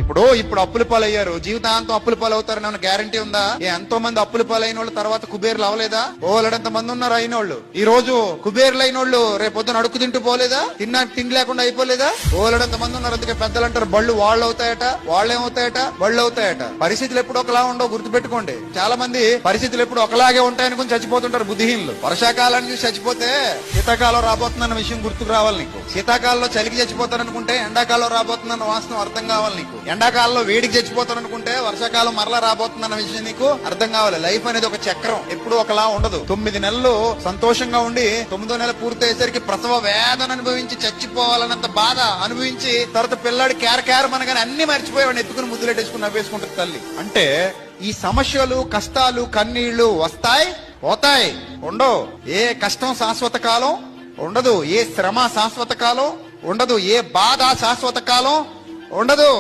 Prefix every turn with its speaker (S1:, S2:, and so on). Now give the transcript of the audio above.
S1: ఇప్పుడు అప్పుల పాలయ్యారు, జీవితాంతం అప్పుల పాలవుతారని ఏమైనా గ్యారంటీ ఉందా? ఎంతో మంది అప్పుల పాలైన వాళ్ళు తర్వాత కుబేర్లు అవలేదా? ఓలడంత మంది ఉన్నారు అయిన వాళ్ళు. ఈ రోజు కుబేర్లు అయిన వాళ్ళు రేపొద్దున అడుక్కు తింటూ పోలేదా? తిండి లేకుండా అయిపోలేదా? ఓలడంత మంది ఉన్నారు. అందుకే పెద్దలు అంటారు బళ్ళు వాళ్ళు అవుతాయట, వాళ్ళేమవుతాయట, బళ్ళు అవుతాయట. పరిస్థితులు ఎప్పుడు ఒకలా ఉండవు, గుర్తుపెట్టుకోండి. చాలా మంది పరిస్థితులు ఎప్పుడు ఒకలాగే ఉంటాయనుకుని చచ్చిపోతుంటారు బుద్ధిహీనులు. వర్షాకాలాన్ని చూసి చచ్చిపోతే శీతాకాలం రాబోతుందన్న విషయం గుర్తుకు రావాలి నీకు. శీతాకాలంలో చలికి చచ్చిపోతారనుకుంటే ఎండాకాలం రాబోతుందన్న వాస్తవం అర్థం కావాలి నీకు. ఎండాకాలంలో వేడికి చచ్చిపోతారనుకుంటే వర్షాకాలం మరలా రాబోతుందన్న విషయం నీకు అర్థం కావాలి. లైఫ్ అనేది ఒక చక్రం, ఎప్పుడు ఒకలా ఉండదు. 9 నెలలు సంతోషంగా ఉండి 9వ నెల పూర్తయ్యేసరికి ప్రసవ వేదన అనుభవించి చచ్చిపోవాలన్నంత బాధ అనుభవించి తర్వాత పిల్లాడి కేర్ మనగానే అన్ని మర్చిపోయేవాడిని ఎత్తుకుని ముద్దులెట్టేసుకుని నవ్వేసుకుంటుంది తల్లి. అంటే ఈ సమస్యలు, కష్టాలు, కన్నీళ్లు వస్తాయి, పోతాయి, ఉండవు. ఏ కష్టం శాశ్వత కాలం ఉండదు, ఏ శ్రమ శాశ్వత కాలం ఉండదు, ఏ బాధ శాశ్వత కాలం ఉండదు.